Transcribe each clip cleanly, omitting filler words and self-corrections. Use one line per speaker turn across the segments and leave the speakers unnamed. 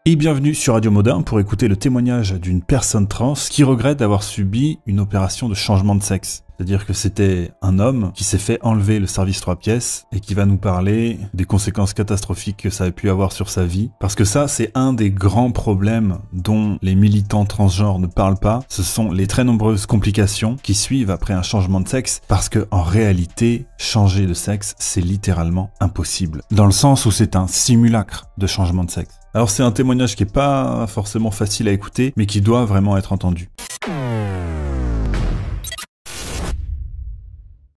Et bienvenue sur Radio Modin pour écouter le témoignage d'une personne trans qui regrette d'avoir subi une opération de changement de sexe. C'est-à-dire que c'était un homme qui s'est fait enlever le service 3 pièces et qui va nous parler des conséquences catastrophiques que ça a pu avoir sur sa vie. Parce que ça, c'est un des grands problèmes dont les militants transgenres ne parlent pas. Ce sont les très nombreuses complications qui suivent après un changement de sexe. Parce que en réalité, changer de sexe, c'est littéralement impossible. Dans le sens où c'est un simulacre de changement de sexe. Alors c'est un témoignage qui est pas forcément facile à écouter, mais qui doit vraiment être entendu.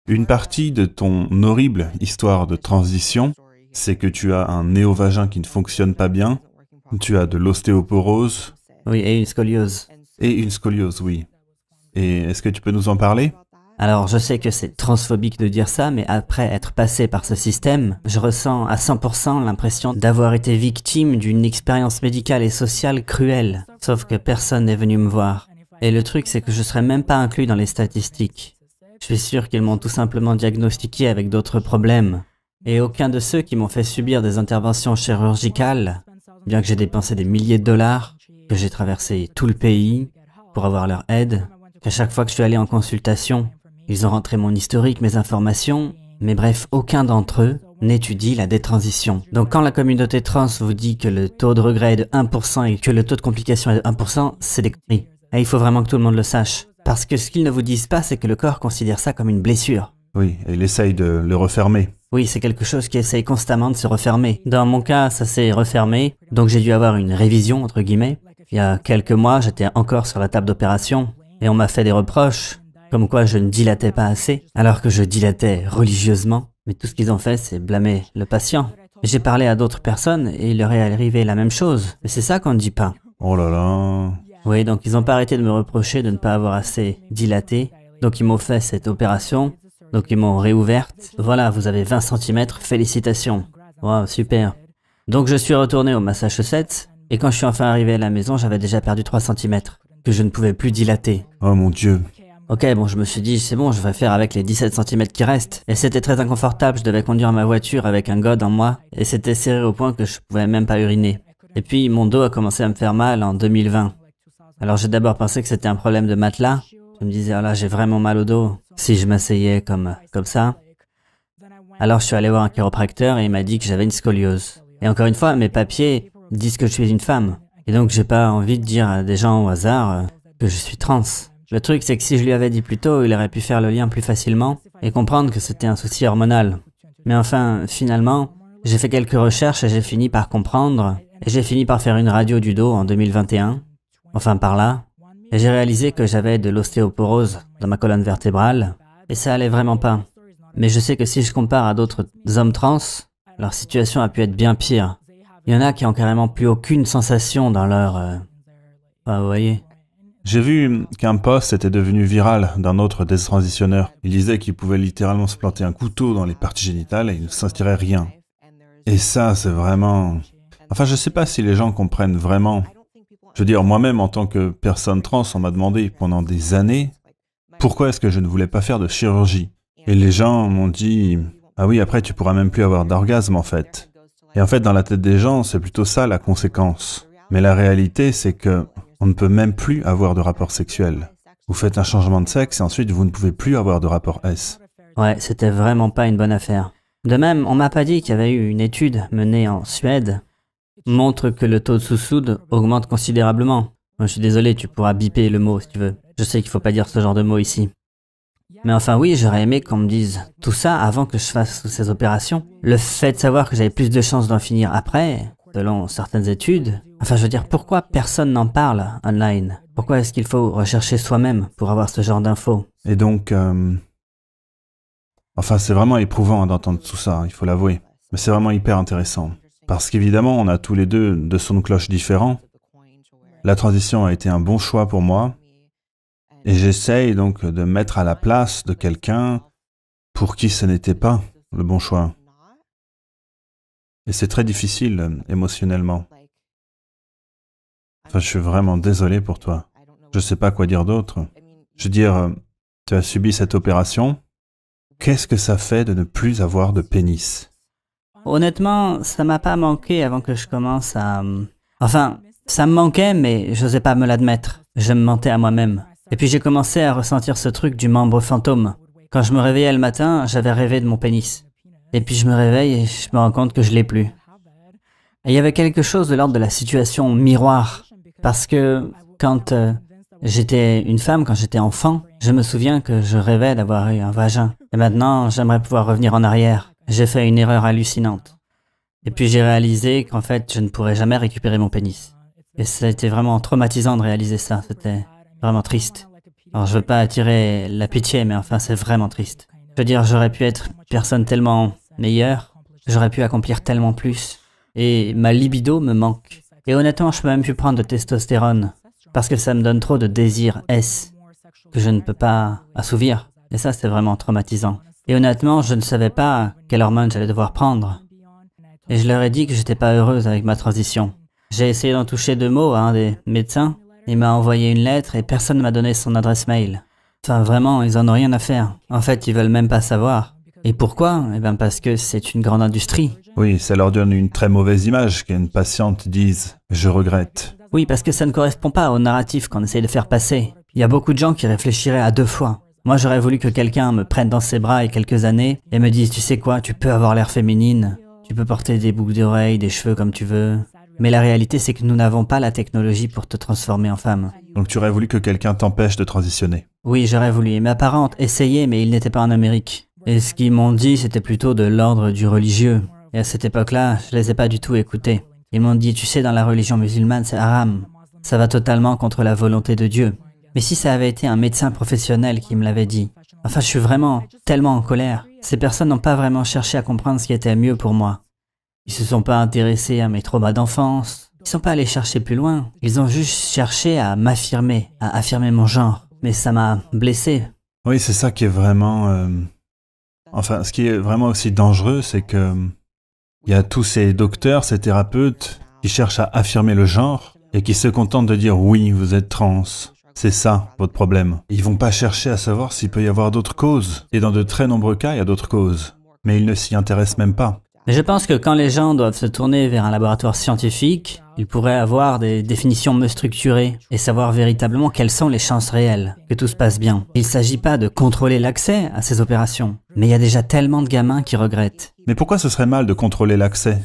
Une partie de ton horrible histoire de transition, c'est que tu as un néovagin qui ne fonctionne pas bien, tu as de l'ostéoporose.
Oui, et une scoliose.
Et une scoliose, oui. Et est-ce que tu peux nous en parler ?
Alors, je sais que c'est transphobique de dire ça, mais après être passé par ce système, je ressens à 100% l'impression d'avoir été victime d'une expérience médicale et sociale cruelle. Sauf que personne n'est venu me voir. Et le truc, c'est que je serais même pas inclus dans les statistiques. Je suis sûr qu'ils m'ont tout simplement diagnostiqué avec d'autres problèmes. Et aucun de ceux qui m'ont fait subir des interventions chirurgicales, bien que j'ai dépensé des milliers de dollars, que j'ai traversé tout le pays pour avoir leur aide, qu'à chaque fois que je suis allé en consultation, ils ont rentré mon historique, mes informations, mais bref, aucun d'entre eux n'étudie la détransition. Donc quand la communauté trans vous dit que le taux de regret est de 1% et que le taux de complication est de 1%, c'est des conneries. Et il faut vraiment que tout le monde le sache. Parce que ce qu'ils ne vous disent pas, c'est que le corps considère ça comme une blessure.
Oui, et il essaye de le refermer.
Oui, c'est quelque chose qui essaye constamment de se refermer. Dans mon cas, ça s'est refermé, donc j'ai dû avoir une révision, entre guillemets. Il y a quelques mois, j'étais encore sur la table d'opération, et on m'a fait des reproches, comme quoi je ne dilatais pas assez, alors que je dilatais religieusement. Mais tout ce qu'ils ont fait, c'est blâmer le patient. J'ai parlé à d'autres personnes, et il leur est arrivé la même chose. Mais c'est ça qu'on ne dit pas.
Oh là là...
Oui, donc ils n'ont pas arrêté de me reprocher de ne pas avoir assez dilaté. Donc ils m'ont fait cette opération. Donc ils m'ont réouverte. Voilà, vous avez 20 cm, félicitations. Wow, super. Donc je suis retourné au Massachusetts. Et quand je suis enfin arrivé à la maison, j'avais déjà perdu 3 cm. Que je ne pouvais plus dilater.
Oh mon Dieu.
Ok, bon, je me suis dit, c'est bon, je vais faire avec les 17 cm qui restent. Et c'était très inconfortable, je devais conduire ma voiture avec un god en moi. Et c'était serré au point que je pouvais même pas uriner. Et puis mon dos a commencé à me faire mal en 2020. Alors j'ai d'abord pensé que c'était un problème de matelas. Je me disais, oh là, j'ai vraiment mal au dos. Si je m'asseyais comme ça. Alors je suis allé voir un chiropracteur et il m'a dit que j'avais une scoliose. Et encore une fois, mes papiers disent que je suis une femme. Et donc j'ai pas envie de dire à des gens au hasard que je suis trans. Le truc, c'est que si je lui avais dit plus tôt, il aurait pu faire le lien plus facilement et comprendre que c'était un souci hormonal. Mais enfin, finalement, j'ai fait quelques recherches et j'ai fini par comprendre. Et j'ai fini par faire une radio du dos en 2021. Enfin par là, et j'ai réalisé que j'avais de l'ostéoporose dans ma colonne vertébrale, et ça allait vraiment pas. Mais je sais que si je compare à d'autres hommes trans, leur situation a pu être bien pire. Il y en a qui ont carrément plus aucune sensation dans leur... vous voyez.
J'ai vu qu'un post était devenu viral d'un autre déstransitionneur. Il disait qu'il pouvait littéralement se planter un couteau dans les parties génitales et il ne sentirait rien. Et ça, c'est vraiment... Enfin, je sais pas si les gens comprennent vraiment... Je veux dire, moi-même, en tant que personne trans, on m'a demandé pendant des années pourquoi est-ce que je ne voulais pas faire de chirurgie. Et les gens m'ont dit « Ah oui, après, tu pourras même plus avoir d'orgasme, en fait. » Et en fait, dans la tête des gens, c'est plutôt ça la conséquence. Mais la réalité, c'est que on ne peut même plus avoir de rapport sexuel. Vous faites un changement de sexe et ensuite, vous ne pouvez plus avoir de rapport S.
Ouais, c'était vraiment pas une bonne affaire. De même, on m'a pas dit qu'il y avait eu une étude menée en Suède montre que le taux de sous-soude augmente considérablement. Moi, je suis désolé, tu pourras biper le mot si tu veux. Je sais qu'il faut pas dire ce genre de mots ici. Mais enfin oui, j'aurais aimé qu'on me dise tout ça avant que je fasse ces opérations. Le fait de savoir que j'avais plus de chances d'en finir après, selon certaines études. Enfin, je veux dire, pourquoi personne n'en parle online? Pourquoi est-ce qu'il faut rechercher soi-même pour avoir ce genre d'infos?
Et donc, enfin, c'est vraiment éprouvant d'entendre tout ça, il faut l'avouer. Mais c'est vraiment hyper intéressant. Parce qu'évidemment, on a tous les deux de sons de cloche différents. La transition a été un bon choix pour moi. Et j'essaye donc de me mettre à la place de quelqu'un pour qui ce n'était pas le bon choix. Et c'est très difficile émotionnellement. Enfin, je suis vraiment désolé pour toi. Je ne sais pas quoi dire d'autre. Je veux dire, tu as subi cette opération. Qu'est-ce que ça fait de ne plus avoir de pénis ?
Honnêtement, ça m'a pas manqué avant que je commence à Enfin, ça me manquait, mais j'osais pas me l'admettre. Je me mentais à moi-même. Et puis j'ai commencé à ressentir ce truc du membre fantôme. Quand je me réveillais le matin, j'avais rêvé de mon pénis. Et puis je me réveille et je me rends compte que je l'ai plus. Et il y avait quelque chose de l'ordre de la situation miroir. Parce que quand j'étais une femme, quand j'étais enfant, je me souviens que je rêvais d'avoir eu un vagin. Et maintenant, j'aimerais pouvoir revenir en arrière. J'ai fait une erreur hallucinante. Et puis j'ai réalisé qu'en fait, je ne pourrais jamais récupérer mon pénis. Et ça a été vraiment traumatisant de réaliser ça. C'était vraiment triste. Alors je veux pas attirer la pitié, mais enfin c'est vraiment triste. Je veux dire, j'aurais pu être une personne tellement meilleure, j'aurais pu accomplir tellement plus. Et ma libido me manque. Et honnêtement, je peux même plus prendre de testostérone, parce que ça me donne trop de désir S, que je ne peux pas assouvir. Et ça, c'est vraiment traumatisant. Et honnêtement, je ne savais pas quelle hormone j'allais devoir prendre. Et je leur ai dit que j'étais pas heureuse avec ma transition. J'ai essayé d'en toucher 2 mots à un des médecins. Il m'a envoyé une lettre et personne ne m'a donné son adresse mail. Enfin, vraiment, ils en ont rien à faire. En fait, ils veulent même pas savoir. Et pourquoi? Eh bien, parce que c'est une grande industrie.
Oui, ça leur donne une très mauvaise image qu'une patiente dise « je regrette ».
Oui, parce que ça ne correspond pas au narratif qu'on essaye de faire passer. Il y a beaucoup de gens qui réfléchiraient à 2 fois. Moi, j'aurais voulu que quelqu'un me prenne dans ses bras il y a quelques années et me dise « tu sais quoi, tu peux avoir l'air féminine, tu peux porter des boucles d'oreilles, des cheveux comme tu veux ». Mais la réalité, c'est que nous n'avons pas la technologie pour te transformer en femme.
Donc tu aurais voulu que quelqu'un t'empêche de transitionner.
Oui, j'aurais voulu. Et mes parents essayaient, mais ils n'étaient pas en Amérique. Et ce qu'ils m'ont dit, c'était plutôt de l'ordre du religieux. Et à cette époque-là, je les ai pas du tout écoutés. Ils m'ont dit, tu sais, dans la religion musulmane, c'est haram. Ça va totalement contre la volonté de Dieu. Mais si ça avait été un médecin professionnel qui me l'avait dit, enfin, je suis vraiment tellement en colère. Ces personnes n'ont pas vraiment cherché à comprendre ce qui était mieux pour moi. Ils se sont pas intéressés à mes traumas d'enfance. Ils sont pas allés chercher plus loin. Ils ont juste cherché à m'affirmer, à affirmer mon genre. Mais ça m'a blessé.
Oui, c'est ça qui est vraiment... Enfin, ce qui est vraiment aussi dangereux, c'est que il y a tous ces docteurs, ces thérapeutes qui cherchent à affirmer le genre et qui se contentent de dire « oui, vous êtes trans ». C'est ça, votre problème. Ils vont pas chercher à savoir s'il peut y avoir d'autres causes. Et dans de très nombreux cas, il y a d'autres causes. Mais ils ne s'y intéressent même pas.
Mais je pense que quand les gens doivent se tourner vers un laboratoire scientifique, ils pourraient avoir des définitions mieux structurées et savoir véritablement quelles sont les chances réelles que tout se passe bien. Il ne s'agit pas de contrôler l'accès à ces opérations, mais il y a déjà tellement de gamins qui regrettent.
Mais pourquoi ce serait mal de contrôler l'accès ?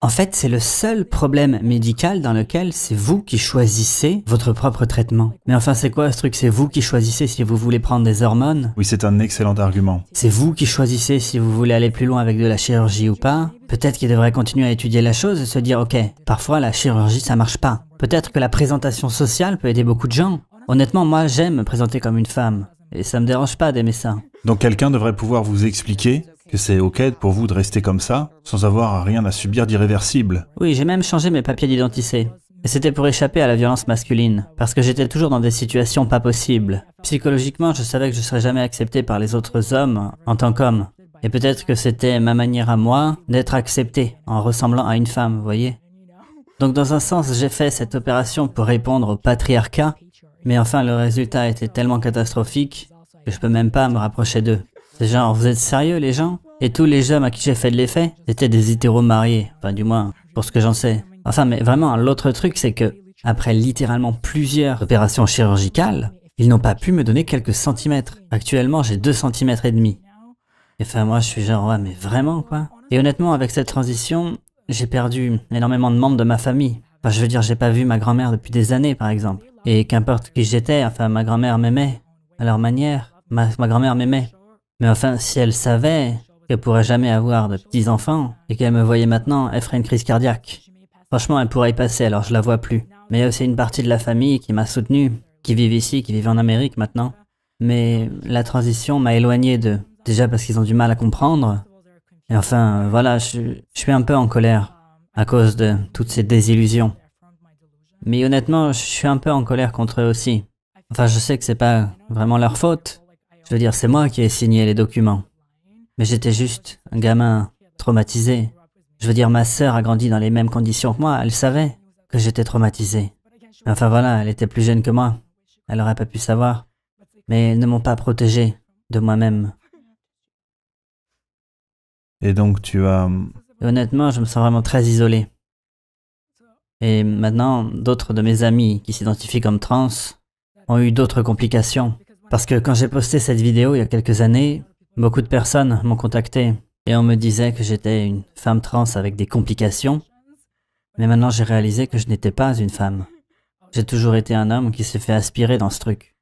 En fait, c'est le seul problème médical dans lequel c'est vous qui choisissez votre propre traitement. Mais enfin, c'est quoi ce truc? C'est vous qui choisissez si vous voulez prendre des hormones?
Oui, c'est un excellent argument.
C'est vous qui choisissez si vous voulez aller plus loin avec de la chirurgie ou pas. Peut-être qu'il devrait continuer à étudier la chose et se dire, ok, parfois la chirurgie ça marche pas. Peut-être que la présentation sociale peut aider beaucoup de gens. Honnêtement, moi j'aime me présenter comme une femme. Et ça me dérange pas d'aimer ça.
Donc quelqu'un devrait pouvoir vous expliquer que c'est ok pour vous de rester comme ça, sans avoir rien à subir d'irréversible.
Oui, j'ai même changé mes papiers d'identité. Et c'était pour échapper à la violence masculine, parce que j'étais toujours dans des situations pas possibles. Psychologiquement, je savais que je serais jamais accepté par les autres hommes en tant qu'homme. Et peut-être que c'était ma manière à moi d'être accepté en ressemblant à une femme, vous voyez. Donc dans un sens, j'ai fait cette opération pour répondre au patriarcat, mais enfin le résultat était tellement catastrophique que je peux même pas me rapprocher d'eux. C'est genre, vous êtes sérieux les gens? Et tous les hommes à qui j'ai fait de l'effet, c'était des hétéros mariés, enfin du moins, pour ce que j'en sais. Enfin, mais vraiment, l'autre truc, c'est que, après littéralement plusieurs opérations chirurgicales, ils n'ont pas pu me donner quelques centimètres. Actuellement, j'ai 2 centimètres et demi. Et enfin, moi, je suis genre, ouais, mais vraiment, quoi. Et honnêtement, avec cette transition, j'ai perdu énormément de membres de ma famille. Enfin, je veux dire, j'ai pas vu ma grand-mère depuis des années, par exemple. Et qu'importe qui j'étais, enfin, ma grand-mère m'aimait, à leur manière. Ma grand-mère m'aimait. Mais enfin, si elle savait qu'elle pourrait jamais avoir de petits-enfants, et qu'elle me voyait maintenant, elle ferait une crise cardiaque. Franchement, elle pourrait y passer, alors je la vois plus. Mais il y a aussi une partie de la famille qui m'a soutenu, qui vivent ici, qui vivent en Amérique maintenant. Mais la transition m'a éloigné d'eux. Déjà parce qu'ils ont du mal à comprendre. Et enfin, voilà, je suis un peu en colère à cause de toutes ces désillusions. Mais honnêtement, je suis un peu en colère contre eux aussi. Enfin, je sais que c'est pas vraiment leur faute. Je veux dire, c'est moi qui ai signé les documents. Mais j'étais juste un gamin traumatisé. Je veux dire, ma sœur a grandi dans les mêmes conditions que moi. Elle savait que j'étais traumatisé. Enfin voilà, elle était plus jeune que moi. Elle aurait pas pu savoir. Mais ils ne m'ont pas protégé de moi-même.
Et donc tu as...
Et honnêtement, je me sens vraiment très isolé. Et maintenant, d'autres de mes amis qui s'identifient comme trans ont eu d'autres complications. Parce que quand j'ai posté cette vidéo il y a quelques années, beaucoup de personnes m'ont contacté et on me disait que j'étais une femme trans avec des complications. Mais maintenant, j'ai réalisé que je n'étais pas une femme. J'ai toujours été un homme qui s'est fait aspirer dans ce truc.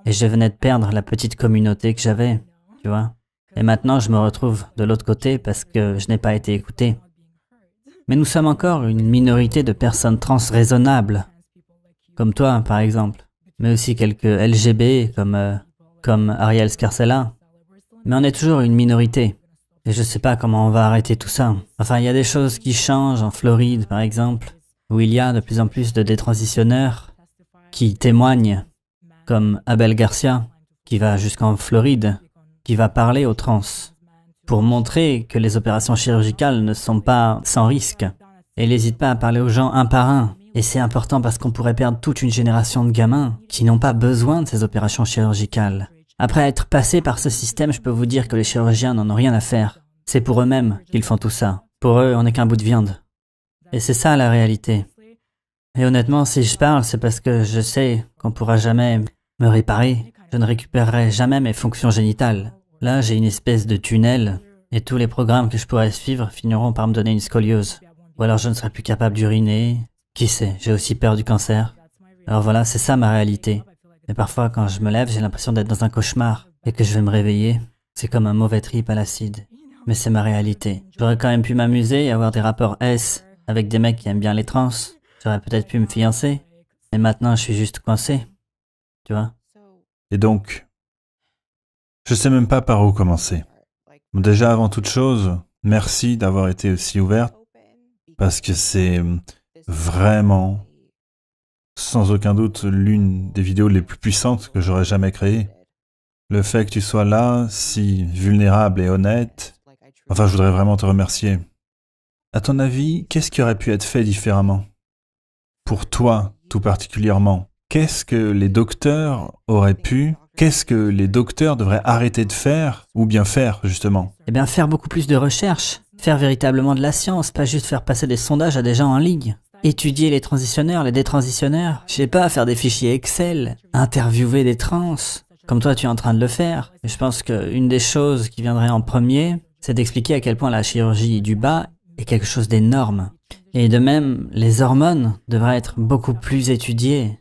Et je venais de perdre la petite communauté que j'avais, tu vois. Et maintenant, je me retrouve de l'autre côté parce que je n'ai pas été écouté. Mais nous sommes encore une minorité de personnes trans raisonnables, comme toi, par exemple, mais aussi quelques LGB comme Ariel Scarcella. Mais on est toujours une minorité. Et je ne sais pas comment on va arrêter tout ça. Enfin, il y a des choses qui changent en Floride, par exemple, où il y a de plus en plus de détransitionneurs qui témoignent, comme Abel Garcia, qui va jusqu'en Floride, qui va parler aux trans, pour montrer que les opérations chirurgicales ne sont pas sans risque. Et il n'hésite pas à parler aux gens un par un. Et c'est important parce qu'on pourrait perdre toute une génération de gamins qui n'ont pas besoin de ces opérations chirurgicales. Après être passé par ce système, je peux vous dire que les chirurgiens n'en ont rien à faire. C'est pour eux-mêmes qu'ils font tout ça. Pour eux, on n'est qu'un bout de viande. Et c'est ça la réalité. Et honnêtement, si je parle, c'est parce que je sais qu'on ne pourra jamais me réparer. Je ne récupérerai jamais mes fonctions génitales. Là, j'ai une espèce de tunnel, et tous les programmes que je pourrais suivre finiront par me donner une scoliose. Ou alors je ne serai plus capable d'uriner. Qui sait, j'ai aussi peur du cancer. Alors voilà, c'est ça ma réalité. Et parfois, quand je me lève, j'ai l'impression d'être dans un cauchemar, et que je vais me réveiller. C'est comme un mauvais trip à l'acide. Mais c'est ma réalité. J'aurais quand même pu m'amuser et avoir des rapports S avec des mecs qui aiment bien les trans. J'aurais peut-être pu me fiancer. Mais maintenant, je suis juste coincé. Tu vois?
Et donc, je sais même pas par où commencer. Bon, déjà, avant toute chose, merci d'avoir été aussi ouverte, parce que c'est vraiment, sans aucun doute, l'une des vidéos les plus puissantes que j'aurais jamais créées. Le fait que tu sois là, si vulnérable et honnête, enfin, je voudrais vraiment te remercier. À ton avis, qu'est-ce qui aurait pu être fait différemment? Pour toi, tout particulièrement, qu'est-ce que les docteurs auraient pu, qu'est-ce que les docteurs devraient arrêter de faire, ou bien faire, justement?
Eh bien, faire beaucoup plus de recherches. Faire véritablement de la science, pas juste faire passer des sondages à des gens en ligne. Étudier les transitionneurs, les détransitionneurs. Je sais pas, faire des fichiers Excel. Interviewer des trans. Comme toi, tu es en train de le faire. Et je pense qu'une des choses qui viendrait en premier, c'est d'expliquer à quel point la chirurgie du bas est quelque chose d'énorme. Et de même, les hormones devraient être beaucoup plus étudiées.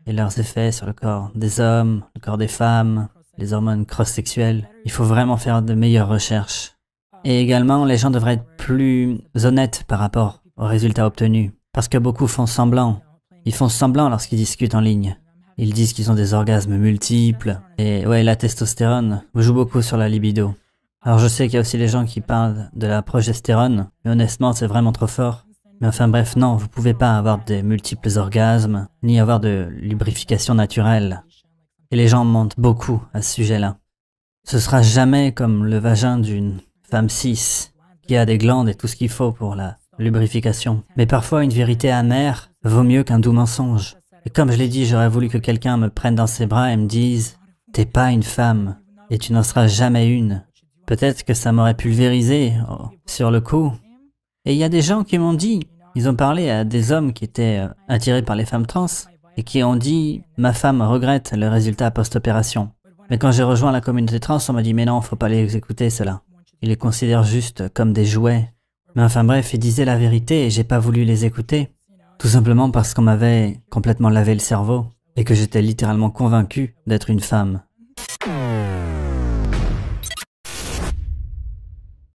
Et leurs effets sur le corps des hommes, le corps des femmes, les hormones cross-sexuelles. Il faut vraiment faire de meilleures recherches. Et également, les gens devraient être plus honnêtes par rapport aux résultats obtenus. Parce que beaucoup font semblant. Ils font semblant lorsqu'ils discutent en ligne. Ils disent qu'ils ont des orgasmes multiples. Et ouais, la testostérone joue beaucoup sur la libido. Alors je sais qu'il y a aussi les gens qui parlent de la progestérone, mais honnêtement, c'est vraiment trop fort. Mais enfin bref, non, vous pouvez pas avoir des multiples orgasmes, ni avoir de lubrification naturelle. Et les gens mentent beaucoup à ce sujet-là. Ce sera jamais comme le vagin d'une femme cis, qui a des glandes et tout ce qu'il faut pour la lubrification. Mais parfois, une vérité amère vaut mieux qu'un doux mensonge. Et comme je l'ai dit, j'aurais voulu que quelqu'un me prenne dans ses bras et me dise « T'es pas une femme, et tu n'en seras jamais une ». Peut-être que ça m'aurait pulvérisé sur le coup. Et il y a des gens qui m'ont dit, ils ont parlé à des hommes qui étaient attirés par les femmes trans, et qui ont dit « Ma femme regrette le résultat post-opération ». Mais quand j'ai rejoint la communauté trans, on m'a dit « Mais non, faut pas les écouter, cela. Ils les considèrent juste comme des jouets. » Mais enfin bref, ils disaient la vérité et j'ai pas voulu les écouter. Tout simplement parce qu'on m'avait complètement lavé le cerveau et que j'étais littéralement convaincu d'être une femme.